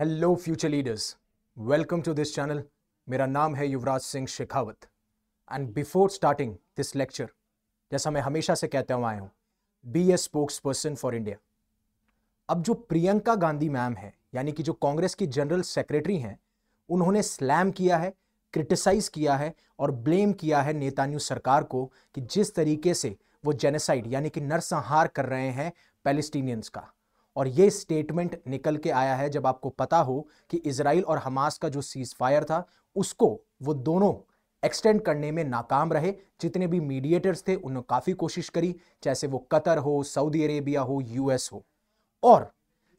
Hello future leaders, welcome to this channel. मेरा नाम है Yuvraj Singh Shekhawat and before starting this lecture, जैसा मैं हमेशा से कहता हुआ आया हूं, be a spokesperson for India. अब जो प्रियंका गांधी मैम है, यानी कि जो कांग्रेस की जनरल सेक्रेटरी हैं, उन्होंने स्लैम किया है, क्रिटिसाइज किया है और ब्लेम किया है नेतान्यू सरकार को कि जिस तरीके से वो जेनोसाइड यानी कि नरसंहार कर रहे हैं पैलेस्टीनियंस का। और ये स्टेटमेंट निकल के आया है जब आपको पता हो कि इजराइल और हमास का जो सीज फायर था उसको वो दोनों एक्सटेंड करने में नाकाम रहे। जितने भी मीडिएटर्स थे उन्होंने काफी कोशिश करी, चाहे वो कतर हो, सऊदी अरेबिया हो, यूएस हो। और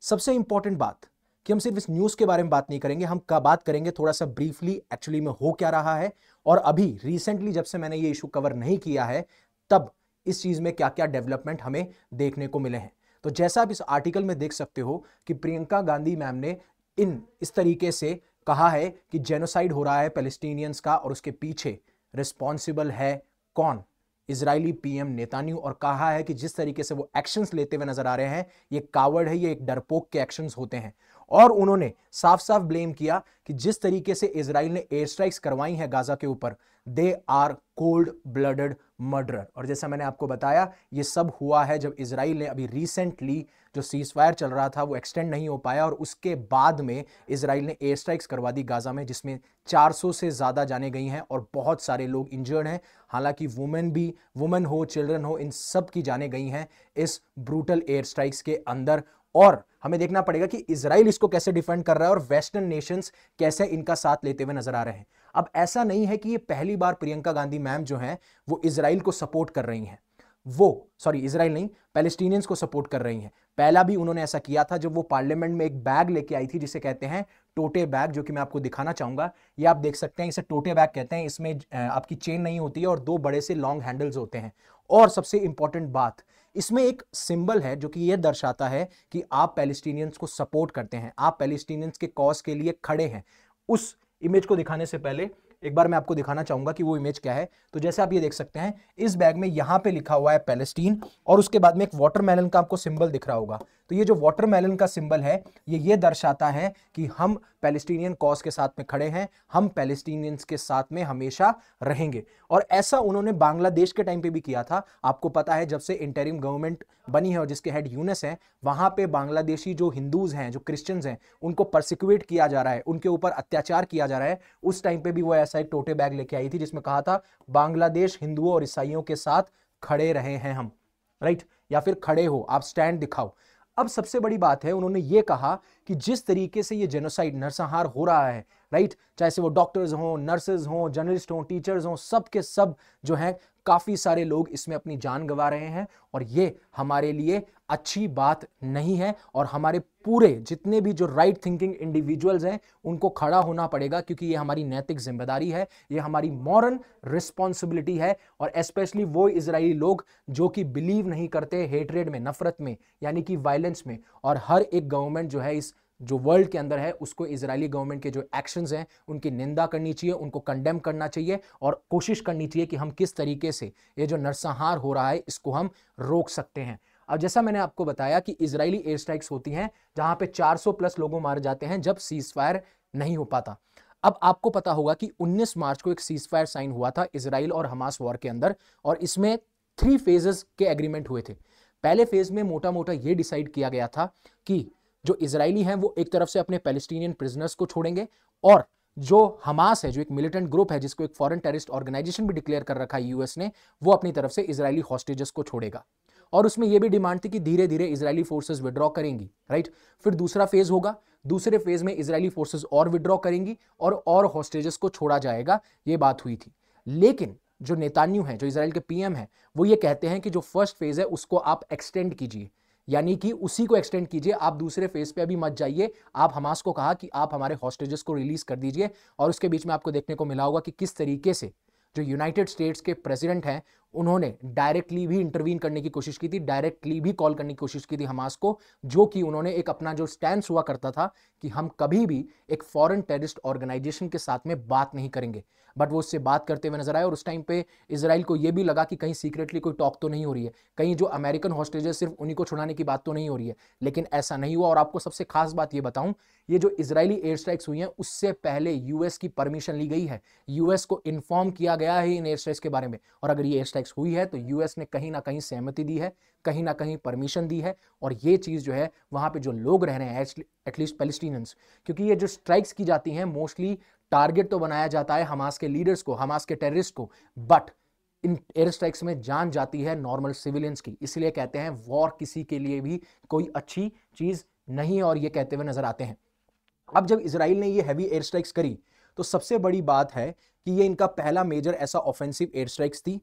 सबसे इंपॉर्टेंट बात कि हम सिर्फ इस न्यूज के बारे में बात नहीं करेंगे, हम का बात करेंगे थोड़ा सा ब्रीफली एक्चुअली में हो क्या रहा है और अभी रिसेंटली जब से मैंने ये इशू कवर नहीं किया है तब इस चीज में क्या क्या डेवलपमेंट हमें देखने को मिले हैं। तो जैसा आप इस आर्टिकल में देख सकते हो कि प्रियंका गांधी मैम ने इस तरीके से कहा है कि जेनोसाइड हो रहा है पैलेस्टीनियंस का और उसके पीछे रिस्पॉन्सिबल है कौन? Israeli PM Netanyahu. और कहा है कि जिस तरीके से वो एक्शंस लेते हुए नजर आ रहे हैं ये कावर्ड है, ये एक डरपोक के एक्शंस होते हैं। और उन्होंने साफ साफ ब्लेम किया कि जिस तरीके से इजराइल ने एयर स्ट्राइक्स करवाई हैं गाजा के ऊपर, they are cold blooded murderer. और जैसा मैंने आपको बताया ये सब हुआ है जब इजराइल ने अभी रिसेंटली जो सीज फायर चल रहा था वो एक्सटेंड नहीं हो पाया और उसके बाद में इजराइल ने एयर स्ट्राइक्स करवा दी गाजा में, जिसमें 400 से ज्यादा जाने गई हैं और बहुत सारे लोग इंजर्ड हैं। हालांकि वुमेन हो, चिल्ड्रन हो, इन सब की जाने गई हैं इस ब्रूटल एयर स्ट्राइक्स के अंदर। और हमें देखना पड़ेगा कि इजराइल इसको कैसे डिफेंड कर रहा है और वेस्टर्न नेशंस कैसे इनका साथ लेते हुए नजर आ रहे हैं। अब ऐसा नहीं है कि ये पहली बार प्रियंका गांधी मैम जो हैं वो इजराइल को सपोर्ट कर रही हैं, इजराइल नहीं, पैलेस्टीनियंस को सपोर्ट कर रही हैं। पहला भी उन्होंने ऐसा किया था जब वो पार्लियामेंट में एक बैग लेके आई थी जिसे कहते हैं टोटे बैग, जो कि मैं आपको दिखाना चाहूंगा। ये आप देख सकते हैं, इसे टोटे बैग कहते हैं। इसमें आपकी चेन नहीं होती है और दो बड़े से लॉन्ग हैंडल्स होते हैं। और सबसे इंपॉर्टेंट बात, इसमें एक सिंबल है जो कि यह दर्शाता है कि आप पैलेस्टीनियंस को सपोर्ट करते हैं, आप पैलेस्टीनियंस के कॉज के लिए खड़े हैं। उस इमेज को दिखाने से पहले एक बार मैं आपको दिखाना चाहूंगा कि वो इमेज क्या है। तो जैसे आप ये देख सकते हैं, इस बैग में यहां पे लिखा हुआ है पैलेस्टीन और उसके बाद में एक वाटरमेलन का आपको सिंबल दिख रहा होगा। तो ये जो वाटरमेलन का सिंबल है ये दर्शाता है कि हम पैलेस्टीनियन कॉज के साथ में खड़े हैं, हम पैलेस्टीनियंस के साथ में हमेशा रहेंगे। और ऐसा उन्होंने बांग्लादेश के टाइम पे भी किया था। आपको पता है जब से इंटरिम गवर्नमेंट बनी है और जिसके हेड यूनुस हैं, वहां पे बांग्लादेशी जो हिंदूज हैं, जो क्रिश्चियंस हैं, उनको परसिक्यूट किया जा रहा है, उनके ऊपर अत्याचार किया जा रहा है। उस टाइम पे भी वो ऐसा एक टोटे बैग लेके आई थी जिसमें कहा था बांग्लादेश हिंदुओं और ईसाइयों के साथ खड़े रहे हैं हम, राइट? या फिर खड़े हो, आप स्टैंड दिखाओ। अब सबसे बड़ी बात है, उन्होंने ये कहा कि जिस तरीके से ये जेनोसाइड नरसंहार हो रहा है, राइट, चाहे से वो डॉक्टर्स हों, नर्सेज हों, जर्नलिस्ट हों, टीचर्स हों, सब के सब जो हैं, काफी सारे लोग इसमें अपनी जान गंवा रहे हैं और ये हमारे लिए अच्छी बात नहीं है। और हमारे पूरे जितने भी जो राइट थिंकिंग इंडिविजुअल्स हैं उनको खड़ा होना पड़ेगा, क्योंकि ये हमारी नैतिक जिम्मेदारी है, ये हमारी मॉरल रिस्पॉन्सिबिलिटी है। और स्पेशली वो इजरायली लोग जो कि बिलीव नहीं करते हेट्रेड में, नफरत में, यानी कि वायलेंस में। और हर एक गवर्नमेंट जो है इस जो वर्ल्ड के अंदर है उसको इजरायली गवर्नमेंट के जो एक्शंस हैं उनकी निंदा करनी चाहिए, उनको कंडेम करना चाहिए और कोशिश करनी चाहिए कि हम किस तरीके से ये जो नरसंहार हो रहा है इसको हम रोक सकते हैं। अब जैसा मैंने आपको बताया कि इजरायली एयर स्ट्राइक्स होती हैं जहां पे 400 प्लस लोगों मारे जाते हैं जब सीज फायर नहीं हो पाता। अब आपको पता होगा कि 19 मार्च को एक सीज फायर साइन हुआ था इजराइल और हमास वॉर के अंदर और इसमें 3 फेजेस के एग्रीमेंट हुए थे। पहले फेज में मोटा मोटा यह डिसाइड किया गया था कि जो इजरायली हैं वो एक तरफ से अपने पैलेस्टीनियन प्रिजनर्स को छोड़ेंगे और जो हमास है, जो एक मिलिटेंट ग्रुप है जिसको एक फॉरेन टेररिस्ट ऑर्गेनाइजेशन भी डिक्लेयर कर रखा है यूएस ने, वो अपनी तरफ से इजरायली हॉस्टेजेस को छोड़ेगा। और उसमें यह भी डिमांड थी कि धीरे धीरे इजरायली फोर्सेस विड्रॉ करेंगी, राइट? फिर दूसरा फेज होगा, दूसरे फेज में इजरायली फोर्सेस और विड्रॉ करेंगी और हॉस्टेजेस को छोड़ा जाएगा, ये बात हुई थी। लेकिन जो नेतान्याहू है, जो इजराइल के पीएम है, वो ये कहते हैं कि जो फर्स्ट फेज है उसको आप एक्सटेंड कीजिए, यानी कि उसी को एक्सटेंड कीजिए, आप दूसरे फेज पे अभी मत जाइए। आप हमास को कहा कि आप हमारे हॉस्टेजेस को रिलीज कर दीजिए। और उसके बीच में आपको देखने को मिला होगा कि किस तरीके से जो यूनाइटेड स्टेट्स के प्रेसिडेंट हैं उन्होंने डायरेक्टली भी इंटरवीन करने की कोशिश की थी, डायरेक्टली भी कॉल करने की कोशिश की थी हमास को, जो कि उन्होंने एक अपना जो स्टैंड हुआ करता था कि हम कभी भी एक फॉरेन टेररिस्ट ऑर्गेनाइजेशन के साथ में बात नहीं करेंगे, बट वो उससे बात करते हुए नजर आए। और उस टाइम पे इजराइल को यह भी लगा कि कहीं सीक्रेटली कोई टॉक तो नहीं हो रही है, कहीं जो अमेरिकन हॉस्टेजेस सिर्फ उन्हीं को छुड़ाने की बात तो नहीं हो रही है, लेकिन ऐसा नहीं हुआ। और आपको सबसे खास बात यह बताऊं, ये जो इजरायली एयर स्ट्राइक्स हुई हैं उससे पहले यूएस की परमिशन ली गई है, यूएस को इन्फॉर्म किया गया है इन एयर स्ट्राइक्स के बारे में, और अगर ये एयर स्ट्राइक्स हुई है तो यूएस ने कहीं ना कहीं सहमति दी है, कहीं ना कहीं परमिशन दी है। और ये चीज जो है वहां पे जो लोग रह रहे हैं, एटलीस्ट पैलेस्टीनियंस, क्योंकि ये जो स्ट्राइक्स की जाती हैं मोस्टली टारगेट तो बनाया जाता है हमास के लीडर्स को, हमास के टेररिस्ट को, बट इन एयर स्ट्राइक्स में जान जाती है नॉर्मल सिविलियंस की। इसलिए कहते हैं वॉर किसी के लिए भी कोई अच्छी चीज नहीं है, और ये कहते हुए नजर आते हैं। अब जब इजराइल ने ये हैवी एयर स्ट्राइक्स करी तो सबसे बड़ी बात है कि ये इनका पहला मेजर ऐसा ऑफेंसिव एयर स्ट्राइक्स थी।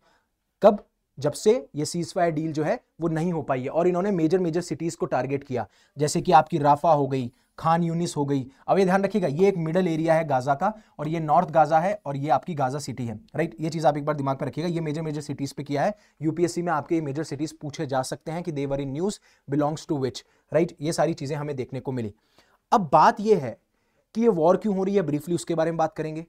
कब? जब से ये सीजफायर डील जो है वो नहीं हो पाई है, और इन्होंने मेजर मेजर सिटीज को टारगेट किया, जैसे कि आपकी राफा हो गई, खान यूनिस हो गई। अब ये ध्यान रखिएगा, ये एक मिडल एरिया है गाजा का, और ये नॉर्थ गाजा है, और ये आपकी गाजा सिटी है, राइट। ये चीज आप एक बार दिमाग में रखिएगा, ये मेजर मेजर सिटीज पे किया है। यूपीएससी में आपके मेजर सिटीज पूछे जा सकते हैं कि they were in news, belongs to which, right. ये सारी चीजें हमें देखने को मिली। अब बात ये है कि ये वॉर क्यों हो रही है, ब्रीफली उसके बारे में बात करेंगे।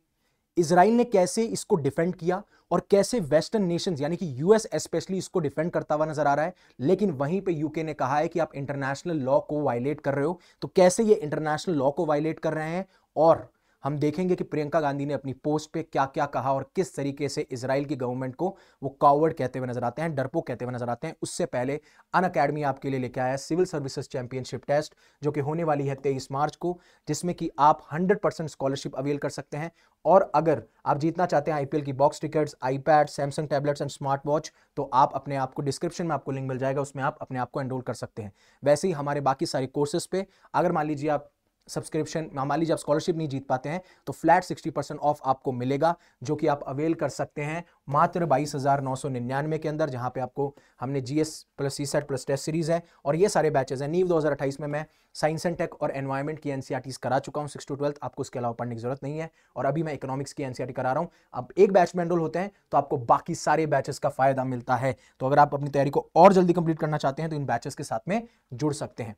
इजराइल ने कैसे इसको डिफेंड किया, और कैसे वेस्टर्न नेशंस यानी कि यूएस स्पेशली इसको डिफेंड करता हुआ नजर आ रहा है। लेकिन वहीं पे यूके ने कहा है कि आप इंटरनेशनल लॉ को वायलेट कर रहे हो। तो कैसे ये इंटरनेशनल लॉ को वायलेट कर रहे हैं, और हम देखेंगे कि प्रियंका गांधी ने अपनी पोस्ट पे क्या क्या कहा, और किस तरीके से इजराइल की गवर्नमेंट को वो कावर्ड कहते हुए नजर आते हैं, डरपोक कहते हुए नजर आते हैं। उससे पहले अनअकैडमी आपके लिए लेके आया है सिविल सर्विसेज चैंपियनशिप टेस्ट, जो कि होने वाली है 23 मार्च को, जिसमें कि आप 100% स्कॉलरशिप अवेल कर सकते हैं। और अगर आप जीतना चाहते हैं आईपीएल की box tickets, iPad, Samsung tablets and smart watch, तो आप अपने आप को, डिस्क्रिप्शन में आपको लिंक मिल जाएगा, उसमें आप अपने आप को एनरोल कर सकते हैं। वैसे ही हमारे बाकी सारे कोर्सेज पे अगर मान लीजिए आप सब्सक्रिप्शन, मान लीजिए आप स्कॉलरशिप नहीं जीत पाते हैं, तो फ्लैट 60% ऑफ आपको मिलेगा, जो कि आप अवेल कर सकते हैं मात्र 22,999 के अंदर, जहां पे आपको हमने GS plus CSAT plus test series है, और ये सारे बैचेस हैं। नीव 2028 में मैं साइंस एंड टेक और एनवायरमेंट की एनसीईआरटीज करा चुका हूं 6 to 12, आपको उसके अलावा पढ़ने की जरूरत नहीं है। और अभी मैं इकोनॉमिक्स की एनसीईआरटी करा रहा हूं। अब एक बैच में एनरोल होते हैं तो आपको बाकी सारे बैचेस का फायदा मिलता है। तो अगर आप अपनी तैयारी को और जल्दी कंप्लीट करना चाहते हैं तो इन बैचेस के साथ में जुड़ सकते हैं।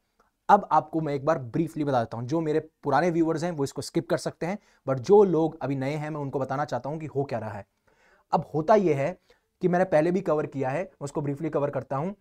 अब आपको मैं एक बार ब्रीफली बता देता हूं, जो मेरे पुराने व्यूअर्स हैं वो इसको स्किप कर सकते हैं, बट जो लोग अभी नए हैं मैं उनको बताना चाहता हूं कि हो क्या रहा है। अब होता यह है कि मैंने पहले भी कवर किया है, मैं उसको ब्रीफली कवर करता हूं,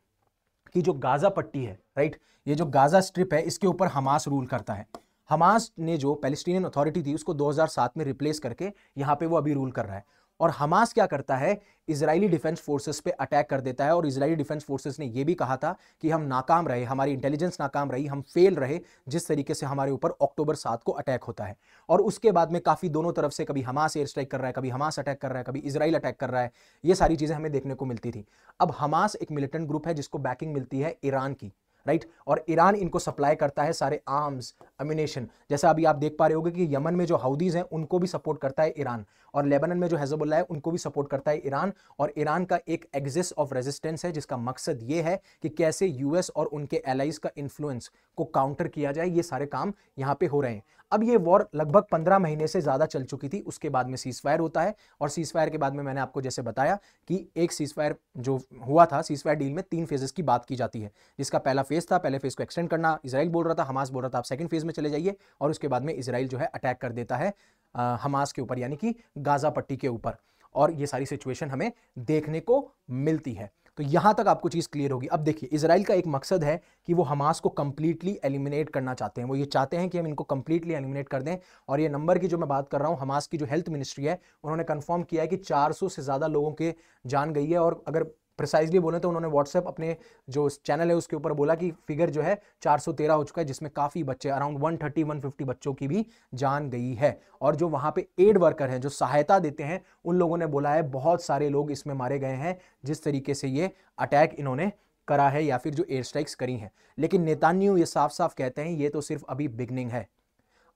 कि जो गाजा पट्टी है, राइट, ये जो गाजा स्ट्रिप है, इसके ऊपर हमास रूल करता है। हमास ने जो पैलेस्टीनियन अथॉरिटी थी उसको 2007 में रिप्लेस करके यहां पे वो अभी रूल कर रहा है। और हमास क्या करता है, इजरायली डिफेंस फोर्सेस पे अटैक कर देता है। और इजरायली डिफेंस फोर्सेस ने यह भी कहा था कि हम नाकाम रहे, हमारी इंटेलिजेंस नाकाम रही, हम फेल रहे, जिस तरीके से हमारे ऊपर अक्टूबर 7 को अटैक होता है। और उसके बाद में काफी दोनों तरफ से, कभी हमास एयर स्ट्राइक कर रहा है, कभी हमास अटैक कर रहा है, कभी इजराइल अटैक कर रहा है, ये सारी चीजें हमें देखने को मिलती थी। अब हमास एक मिलिटेंट ग्रुप है जिसको बैकिंग मिलती है ईरान की, राइट, और ईरान इनको सप्लाई करता है सारे आर्म्स, अम्यूनेशन। जैसा अभी आप देख पा रहे होंगे कि यमन में जो हाउदीज हैं उनको भी सपोर्ट करता है ईरान, और लेबनान में जो हिजबुल्लाह है उनको भी सपोर्ट करता है ईरान। और ईरान का एक एक्सिस ऑफ रेजिस्टेंस है जिसका मकसद ये है कि कैसे यूएस और उनके एलाइज का इन्फ्लुएंस को काउंटर किया जाए। ये सारे काम यहां पे हो रहे हैं। अब ये वॉर लगभग 15 महीने से ज्यादा चल चुकी थी, उसके बाद में सीजफायर होता है, और सीजफायर के बाद में मैंने आपको जैसे बताया कि एक सीजफायर जो हुआ था, सीजफायर डील में 3 फेजेस की बात की जाती है, जिसका पहला फेज था, पहले फेज को एक्सटेंड करना इजराइल बोल रहा था, हमास बोल रहा था आप सेकंड फेज में चले जाइए, और उसके बाद में इजराइल जो है अटैक कर देता है हमास के ऊपर, यानी कि गाजा पट्टी के ऊपर। और ये सारी सिचुएशन हमें देखने को मिलती है। तो यहां तक आपको चीज क्लियर होगी। अब देखिए, इजराइल का एक मकसद है कि वो हमास को कंप्लीटली एलिमिनेट करना चाहते हैं। वो ये चाहते हैं कि हम इनको कंप्लीटली एलिमिनेट कर दें। और ये नंबर की जो मैं बात कर रहा हूं, हमास की जो हेल्थ मिनिस्ट्री है उन्होंने कंफर्म किया है कि 400 से ज्यादा लोगों के जान गई है। और अगर प्रिसाइजली बोले तो उन्होंने व्हाट्सएप अपने जो चैनल है उसके ऊपर बोला कि फिगर जो है 413 हो चुका है, जिसमें काफी बच्चे, अराउंड 130-150 बच्चों की भी जान गई है। और जो वहां पे एड वर्कर हैं, जो सहायता देते हैं, उन लोगों ने बोला है बहुत सारे लोग इसमें मारे गए हैं, जिस तरीके से ये अटैक इन्होंने करा है या फिर जो एयर स्ट्राइक्स करी हैं। लेकिन नेतान्याहू ये साफ साफ कहते हैं ये तो सिर्फ अभी बिगनिंग है,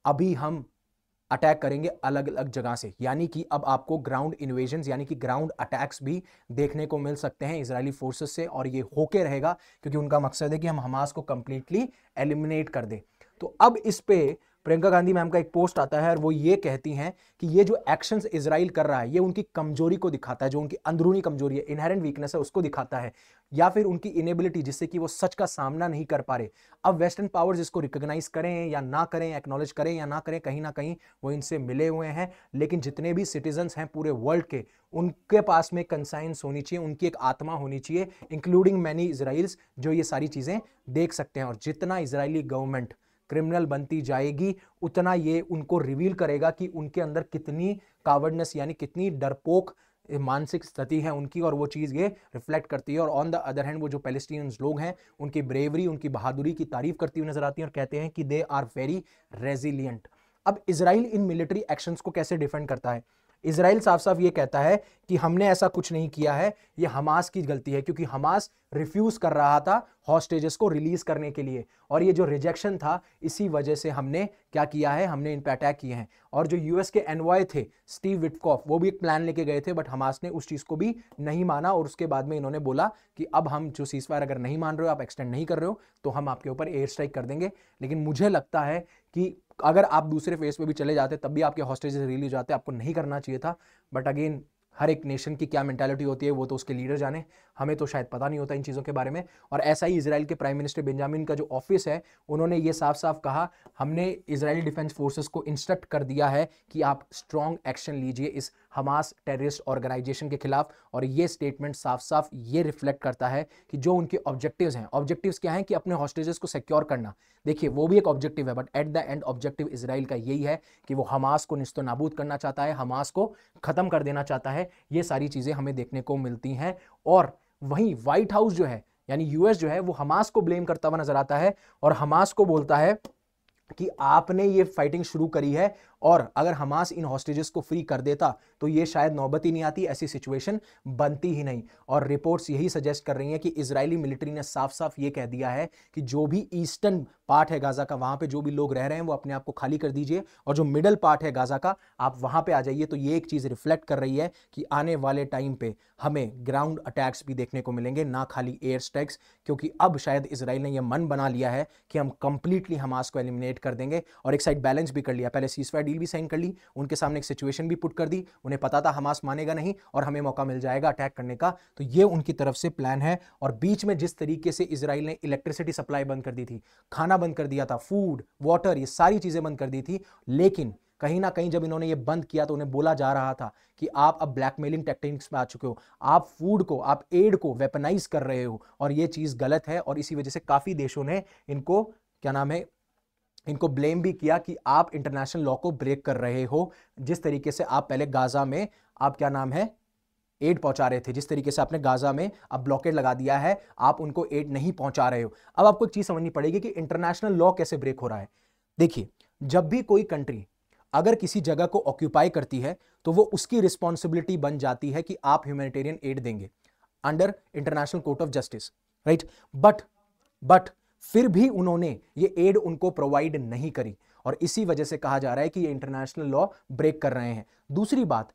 अभी हम अटैक करेंगे अलग अलग जगह से। यानी कि अब आपको ग्राउंड इन्वेजन यानी कि ग्राउंड अटैक्स भी देखने को मिल सकते हैं इजरायली फोर्सेस से, और ये होके रहेगा क्योंकि उनका मकसद है कि हम हमास को कंप्लीटली एलिमिनेट कर दें। तो अब इस पे प्रियंका गांधी मैम का एक पोस्ट आता है और वो ये कहती हैं कि ये जो एक्शंस इजराइल कर रहा है ये उनकी कमजोरी को दिखाता है, जो उनकी अंदरूनी कमजोरी है, इनहेरेंट वीकनेस है, उसको दिखाता है, या फिर उनकी इनेबिलिटी जिससे कि वो सच का सामना नहीं कर पा रहे। अब वेस्टर्न पावर्स इसको रिकॉग्नाइज करें या ना करें, एक्नॉलेज करें या ना करें, कहीं ना कहीं वो इनसे मिले हुए हैं, लेकिन जितने भी सिटीजन्स हैं पूरे वर्ल्ड के, उनके पास में कंसाइंस होनी चाहिए, उनकी एक आत्मा होनी चाहिए, इंक्लूडिंग मैनी इजराइल्स, जो ये सारी चीजें देख सकते हैं। और जितना इजरायली गवर्नमेंट क्रिमिनल बनती जाएगी उतना ये उनको रिवील करेगा कि उनके अंदर कितनी कावर्डनेस यानी कितनी डरपोक मानसिक स्थिति है उनकी, और वो चीज़ ये रिफ्लेक्ट करती है। और ऑन द अदर हैंड वो जो पैलेस्टीनियंस लोग हैं उनकी ब्रेवरी, उनकी बहादुरी की तारीफ करती हुई नजर आती है और कहते हैं कि दे आर वेरी रेजिलियंट। अब इजराइल इन मिलिट्री एक्शंस को कैसे डिफेंड करता है? इजराइल साफ साफ ये कहता है कि हमने ऐसा कुछ नहीं किया है, ये हमास की गलती है, क्योंकि हमास रिफ्यूज कर रहा था हॉस्टेजेस को रिलीज करने के लिए, और ये जो रिजेक्शन था इसी वजह से हमने क्या किया है, हमने इन पे अटैक किए हैं। और जो यूएस के एनवॉय थे स्टीव विटकॉफ, वो भी एक प्लान लेके गए थे, बट हमास ने उस चीज को भी नहीं माना, और उसके बाद में इन्होंने बोला कि अब हम जो सीजफायर अगर नहीं मान रहे हो, आप एक्सटेंड नहीं कर रहे हो, तो हम आपके ऊपर एयर स्ट्राइक कर देंगे। लेकिन मुझे लगता है कि अगर आप दूसरे फेज पे भी चले जाते तब भी आपके हॉस्टेजेस रिलीज जाते, आपको नहीं करना चाहिए था। बट अगेन हर एक नेशन की क्या मेंटालिटी होती है वो तो उसके लीडर जाने, हमें तो शायद पता नहीं होता इन चीज़ों के बारे में। और ऐसा ही इजराइल के प्राइम मिनिस्टर बेंजामिन का जो ऑफिस है, उन्होंने ये साफ साफ कहा, हमने इजरायली डिफेंस फोर्सेस को इंस्ट्रक्ट कर दिया है कि आप स्ट्रॉन्ग एक्शन लीजिए इस हमास टेररिस्ट ऑर्गेनाइजेशन के खिलाफ। और ये स्टेटमेंट साफ साफ ये रिफ्लेक्ट करता है कि जो उनके ऑब्जेक्टिव्स हैं, ऑब्जेक्टिव्स क्या हैं कि अपने हॉस्टेजेस को सिक्योर करना, देखिए वो भी एक ऑब्जेक्टिव है, but at the end objective Israel का यही है कि वो हमास को निस्तो नाबूद करना चाहता है, हमास को खत्म कर देना चाहता है। ये सारी चीजें हमें देखने को मिलती हैं। और वहीं व्हाइट हाउस जो है यानी यूएस जो है वो हमास को ब्लेम करता हुआ नजर आता है और हमास को बोलता है कि आपने ये फाइटिंग शुरू करी है, और अगर हमास इन हॉस्टेजेस को फ्री कर देता तो ये शायद नौबत ही नहीं आती, ऐसी सिचुएशन बनती ही नहीं। और रिपोर्ट्स यही सजेस्ट कर रही हैं कि इजरायली मिलिट्री ने साफ साफ ये कह दिया है कि जो भी ईस्टर्न पार्ट है गाजा का, वहां पे जो भी लोग रह रहे हैं वो अपने आप को खाली कर दीजिए, और जो मिडल पार्ट है गाजा का आप वहां पे आ जाइए। तो ये एक चीज रिफ्लेक्ट कर रही है कि आने वाले टाइम पे हमें ग्राउंड अटैक्स भी देखने को मिलेंगे, ना खाली एयर स्ट्राइक्स, क्योंकि अब शायद इजराइल ने यह मन बना लिया है कि हम कंप्लीटली हमास को एलिमिनेट कर देंगे। और एक साइड बैलेंस भी कर लिया, पहले सीजफायर डील भी साइन कर ली, उनके सामने एक सिचुएशन भी पुट कर दी, उन्हें पता था हमास मानेगा नहीं और हमें मौका मिल जाएगा अटैक करने का, तो ये उनकी तरफ से प्लान है। और बीच में जिस तरीके से इजराइल ने इलेक्ट्रिसिटी सप्लाई बंद कर दी थी, खाना बंद कर दिया था, फूड वाटर ये सारी चीजें बंद कर दी थी, लेकिन कहीं ना कहीं जब इन्होंने ये बंद किया तो उन्हें बोला जा रहा था कि आप अब ब्लैकमेलिंग टेक्निक्स में आ चुके हो, आप फूड को, आप एड को वेपनाइज कर रहे हो, और ये चीज गलत है। और इसी वजह से काफी देशों ने इनको क्या नाम है, इनको ब्लेम भी किया कि आप इंटरनेशनल लॉ को ब्रेक कर रहे हो। जिस तरीके से आप पहले गाजा में आप क्या नाम है एड पहुंचा रहे थे, जिस तरीके से आपने गाजा में अब ब्लॉकेड लगा दिया है, आप उनको एड नहीं पहुंचा रहे हो। अब आपको एक चीज समझनी पड़ेगी कि इंटरनेशनल लॉ कैसे ब्रेक हो रहा है। देखिए, जब भी कोई कंट्री अगर किसी जगह को ऑक्यूपाई करती है तो वो उसकी रिस्पॉन्सिबिलिटी बन जाती है कि आप ह्यूमैनिटेरियन एड देंगे under international court of justice, right. But फिर भी उन्होंने ये एड उनको प्रोवाइड नहीं करी, और इसी वजह से कहा जा रहा है कि ये इंटरनेशनल लॉ ब्रेक कर रहे हैं। दूसरी बात,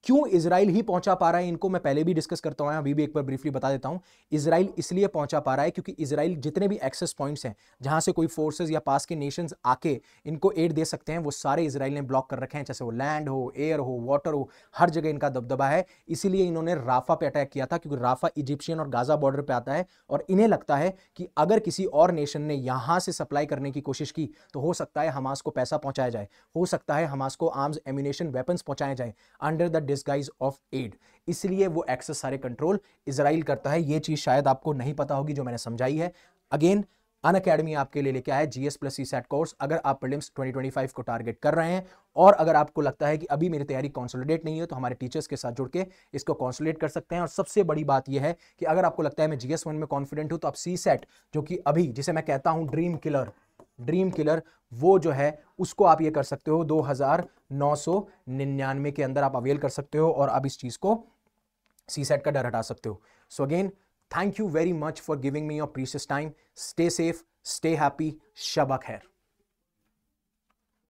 क्यों इजराइल ही पहुंचा पा रहा है इनको, मैं पहले भी डिस्कस करता हूं, अभी भी एक बार ब्रीफली बता देता हूं। इजराइल इसलिए पहुंचा पा रहा है क्योंकि इजराइल जितने भी एक्सेस पॉइंट्स हैं जहां से कोई फोर्सेस या पास के नेशंस आके इनको एड दे सकते हैं, वो सारे इजराइल ने ब्लॉक कर रखे हैं, चाहे वो लैंड हो, एयर हो, वाटर हो, हर जगह इनका दबदबा है। इसीलिए इन्होंने राफा पे अटैक किया था, क्योंकि राफा इजिप्शियन और गाजा बॉर्डर पे आता है, और इन्हें लगता है कि अगर किसी और नेशन ने यहां से सप्लाई करने की कोशिश की तो हो सकता है हमास को पैसा पहुंचाया जाए, हो सकता है हमास को आर्म्स, एम्यूनेशन, वेपन्स पहुंचाए जाए under the disguise of aid. इसलिए वो एक्सेस सारे कंट्रोल इजराइल करता है। ये चीज शायद आपको नहीं पता होगी जो मैंने समझाई है। अगेन, अनअकैडमी आपके लिए लेके आया जीएस प्लस सीसैट कोर्स। अगर आप प्रीलिम्स 2025 को टारगेट कर रहे हैं, और अगर आपको लगता है कि अभी मेरी तैयारी कंसोलिडेट नहीं है, तो हमारे टीचर्स के साथ जुड़ के इसको कंसोलिडेट कर सकते हैं। और सबसे बड़ी बात यह है कि अगर आपको लगता है मैं जीएस 1 में कॉन्फिडेंट हूं, तो आप सीसैट, जो कि अभी जिसे मैं कहता हूं ड्रीम किलर, वो जो है उसको आप ये कर सकते हो 2999 के अंदर आप अवेल कर सकते हो, और अब इस चीज को सीसैट का डर हटा सकते हो। So again, thank you very much for giving me your precious time. Stay safe, stay happy, शब खैर।